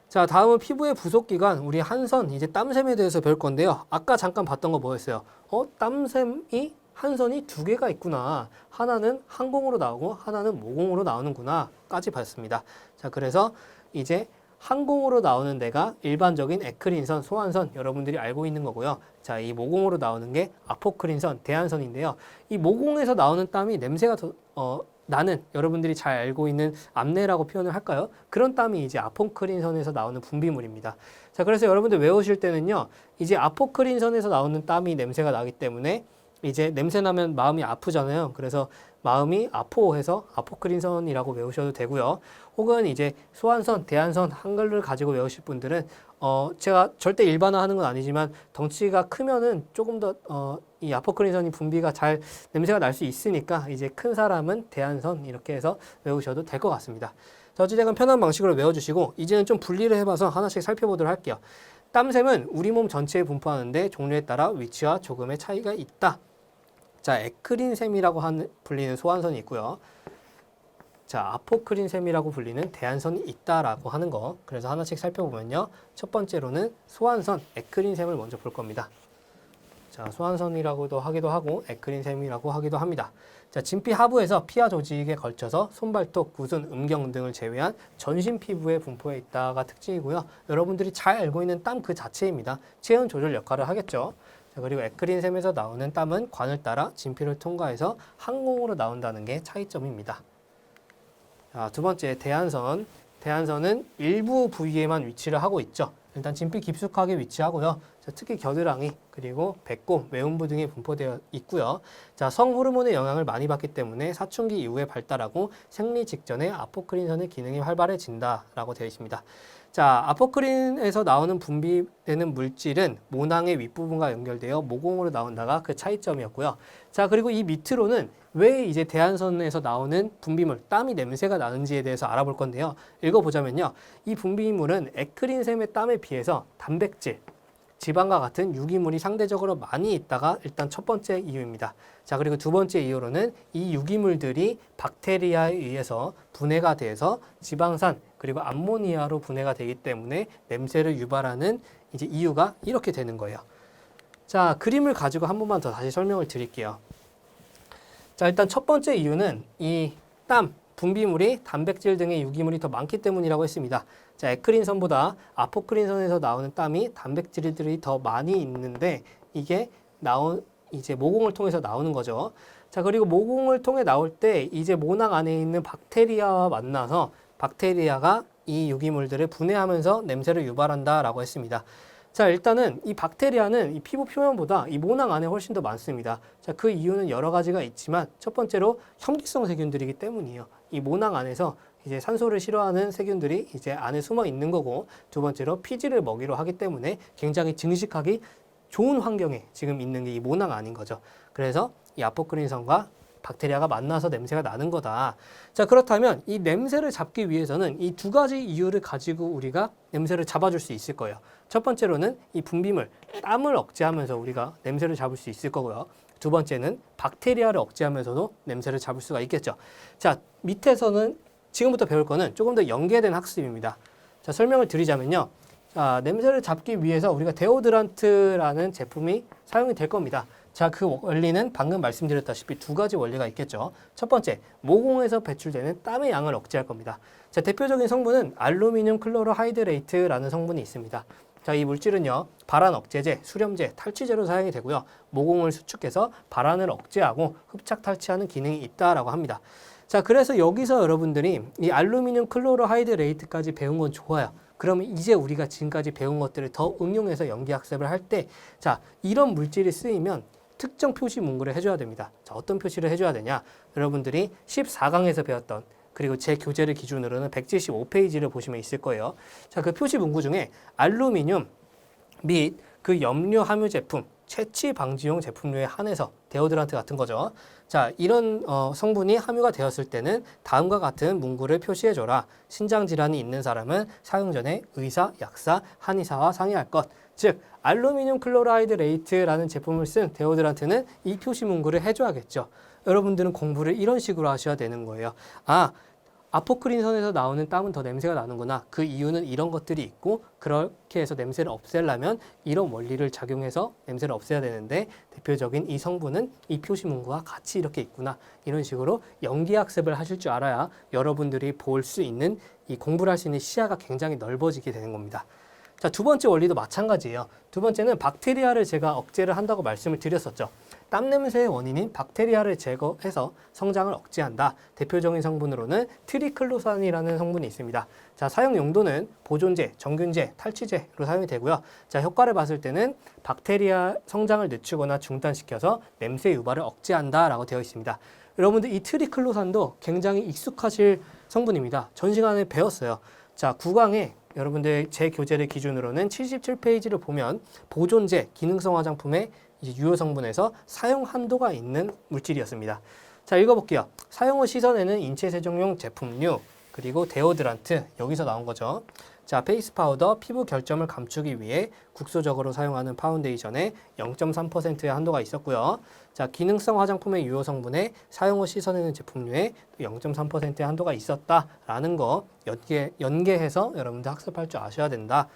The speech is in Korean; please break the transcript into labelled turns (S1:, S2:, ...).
S1: 자, 다음은 피부의 부속기관, 우리 한선, 이제 땀샘에 대해서 배울 건데요. 아까 잠깐 봤던 거 뭐였어요? 땀샘이 한선이 두 개가 있구나. 하나는 항공으로 나오고 하나는 모공으로 나오는구나. 까지 봤습니다. 자, 그래서 이제 항공으로 나오는 데가 일반적인 에크린선, 소환선 여러분들이 알고 있는 거고요. 자, 이 모공으로 나오는 게 아포크린선, 대한선인데요. 이 모공에서 나오는 땀이 냄새가 나는 여러분들이 잘 알고 있는 암내라고 표현을 할까요? 그런 땀이 이제 아포크린선에서 나오는 분비물입니다. 자, 그래서 여러분들 외우실 때는요, 이제 아포크린선에서 나오는 땀이 냄새가 나기 때문에 이제 냄새 나면 마음이 아프잖아요. 그래서 마음이 아포해서 아포크린선이라고 외우셔도 되고요. 혹은 이제 소환선, 대한선 한글을 가지고 외우실 분들은 제가 절대 일반화하는 건 아니지만 덩치가 크면은 조금 더 이 아포크린선이 분비가 잘 냄새가 날 수 있으니까 이제 큰 사람은 대한선 이렇게 해서 외우셔도 될 것 같습니다. 자, 어찌됐건 편한 방식으로 외워주시고 이제는 좀 분리를 해봐서 하나씩 살펴보도록 할게요. 땀샘은 우리 몸 전체에 분포하는데 종류에 따라 위치와 조금의 차이가 있다. 자, 에크린샘이라고 불리는 소환선이 있고요. 자, 아포크린샘이라고 불리는 대한선이 있다라고 하는 거. 그래서 하나씩 살펴보면요. 첫 번째로는 소환선, 에크린샘을 먼저 볼 겁니다. 자, 소환선이라고도 하기도 하고 에크린샘이라고 하기도 합니다. 자, 진피 하부에서 피하 조직에 걸쳐서 손발톱, 구순, 음경 등을 제외한 전신 피부에 분포해 있다가 특징이고요. 여러분들이 잘 알고 있는 땀 그 자체입니다. 체온 조절 역할을 하겠죠. 자, 그리고 에크린샘에서 나오는 땀은 관을 따라 진피를 통과해서 항공으로 나온다는 게 차이점입니다. 자, 두 번째 대한선. 대한선은 일부 부위에만 위치를 하고 있죠. 일단 진피 깊숙하게 위치하고요. 자, 특히 겨드랑이 그리고 배꼽, 외음부 등에 분포되어 있고요. 자, 성호르몬의 영향을 많이 받기 때문에 사춘기 이후에 발달하고 생리 직전에 아포크린선의 기능이 활발해진다라고 되어 있습니다. 자, 아포크린에서 나오는 분비되는 물질은 모낭의 윗부분과 연결되어 모공으로 나온다가 그 차이점이었고요. 자, 그리고 이 밑으로는 왜 이제 대한선에서 나오는 분비물, 땀이 냄새가 나는지에 대해서 알아볼 건데요. 읽어보자면요. 이 분비물은 에크린샘의 땀에 비해서 단백질, 지방과 같은 유기물이 상대적으로 많이 있다가 일단 첫 번째 이유입니다. 자, 그리고 두 번째 이유로는 이 유기물들이 박테리아에 의해서 분해가 돼서 지방산 그리고 암모니아로 분해가 되기 때문에 냄새를 유발하는 이제 이유가 이렇게 되는 거예요. 자, 그림을 가지고 한 번만 더 다시 설명을 드릴게요. 자, 일단 첫 번째 이유는 이 땀, 분비물이 단백질 등의 유기물이 더 많기 때문이라고 했습니다. 자, 에크린선보다 아포크린선에서 나오는 땀이 단백질들이 더 많이 있는데 이게 이제 모공을 통해서 나오는 거죠. 자, 그리고 모공을 통해 나올 때 이제 모낭 안에 있는 박테리아와 만나서 박테리아가 이 유기물들을 분해하면서 냄새를 유발한다라고 했습니다. 자, 일단은 이 박테리아는 이 피부 표면보다 이 모낭 안에 훨씬 더 많습니다. 자, 그 이유는 여러 가지가 있지만 첫 번째로 혐기성 세균들이기 때문이에요. 이 모낭 안에서 이제 산소를 싫어하는 세균들이 이제 안에 숨어 있는 거고, 두 번째로 피지를 먹이로 하기 때문에 굉장히 증식하기 좋은 환경에 지금 있는 게 이 모낭 안인 거죠. 그래서 이 아포크린선과 박테리아가 만나서 냄새가 나는 거다. 자, 그렇다면 이 냄새를 잡기 위해서는 이 두 가지 이유를 가지고 우리가 냄새를 잡아줄 수 있을 거예요. 첫 번째로는 이 분비물, 땀을 억제하면서 우리가 냄새를 잡을 수 있을 거고요. 두 번째는 박테리아를 억제하면서도 냄새를 잡을 수가 있겠죠. 자, 밑에서는 지금부터 배울 거는 조금 더 연계된 학습입니다. 자, 설명을 드리자면요. 자, 냄새를 잡기 위해서 우리가 데오드란트라는 제품이 사용이 될 겁니다. 자, 그 원리는 방금 말씀드렸다시피 두 가지 원리가 있겠죠. 첫 번째, 모공에서 배출되는 땀의 양을 억제할 겁니다. 자, 대표적인 성분은 알루미늄 클로로하이드레이트라는 성분이 있습니다. 자, 이 물질은요, 발한 억제제, 수렴제, 탈취제로 사용이 되고요. 모공을 수축해서 발한을 억제하고 흡착 탈취하는 기능이 있다라고 합니다. 자, 그래서 여기서 여러분들이 이 알루미늄 클로로하이드레이트까지 배운 건 좋아요. 그러면 이제 우리가 지금까지 배운 것들을 더 응용해서 연기학습을 할 때, 자, 이런 물질이 쓰이면 특정 표시 문구를 해줘야 됩니다. 자, 어떤 표시를 해줘야 되냐? 여러분들이 14강에서 배웠던, 그리고 제 교재를 기준으로는 175페이지를 보시면 있을 거예요. 자, 그 표시 문구 중에 알루미늄 및 그 염료 함유 제품, 채취 방지용 제품류에 한해서 데오드란트 같은 거죠. 자, 이런 성분이 함유가 되었을 때는 다음과 같은 문구를 표시해줘라. 신장질환이 있는 사람은 사용 전에 의사, 약사, 한의사와 상의할 것. 즉, 알루미늄 클로라이드 레이트라는 제품을 쓴 데오드란트는 이 표시 문구를 해줘야겠죠. 여러분들은 공부를 이런 식으로 하셔야 되는 거예요. 아, 아포크린선에서 나오는 땀은 더 냄새가 나는구나. 그 이유는 이런 것들이 있고 그렇게 해서 냄새를 없애려면 이런 원리를 작용해서 냄새를 없애야 되는데 대표적인 이 성분은 이 표시문구와 같이 이렇게 있구나. 이런 식으로 연기학습을 하실 줄 알아야 여러분들이 볼 수 있는 이 공부를 할 수 있는 시야가 굉장히 넓어지게 되는 겁니다. 자, 두 번째 원리도 마찬가지예요. 두 번째는 박테리아를 제가 억제를 한다고 말씀을 드렸었죠. 땀 냄새의 원인인 박테리아를 제거해서 성장을 억제한다. 대표적인 성분으로는 트리클로산이라는 성분이 있습니다. 자, 사용 용도는 보존제, 정균제, 탈취제로 사용이 되고요. 자, 효과를 봤을 때는 박테리아 성장을 늦추거나 중단시켜서 냄새 유발을 억제한다라고 되어 있습니다. 여러분들 이 트리클로산도 굉장히 익숙하실 성분입니다. 전 시간에 배웠어요. 자, 9강에 여러분들 제 교재를 기준으로는 77페이지를 보면 보존제, 기능성 화장품의 이제 유효 성분에서 사용 한도가 있는 물질이었습니다. 자, 읽어볼게요. 사용 후 씻어내는 인체 세정용 제품류, 그리고 데오드란트, 여기서 나온 거죠. 자, 페이스 파우더, 피부 결점을 감추기 위해 국소적으로 사용하는 파운데이션에 0.3%의 한도가 있었고요. 자, 기능성 화장품의 유효 성분에 사용 후 씻어내는 제품류에 0.3%의 한도가 있었다라는 거 연계해서 여러분들 학습할 줄 아셔야 된다.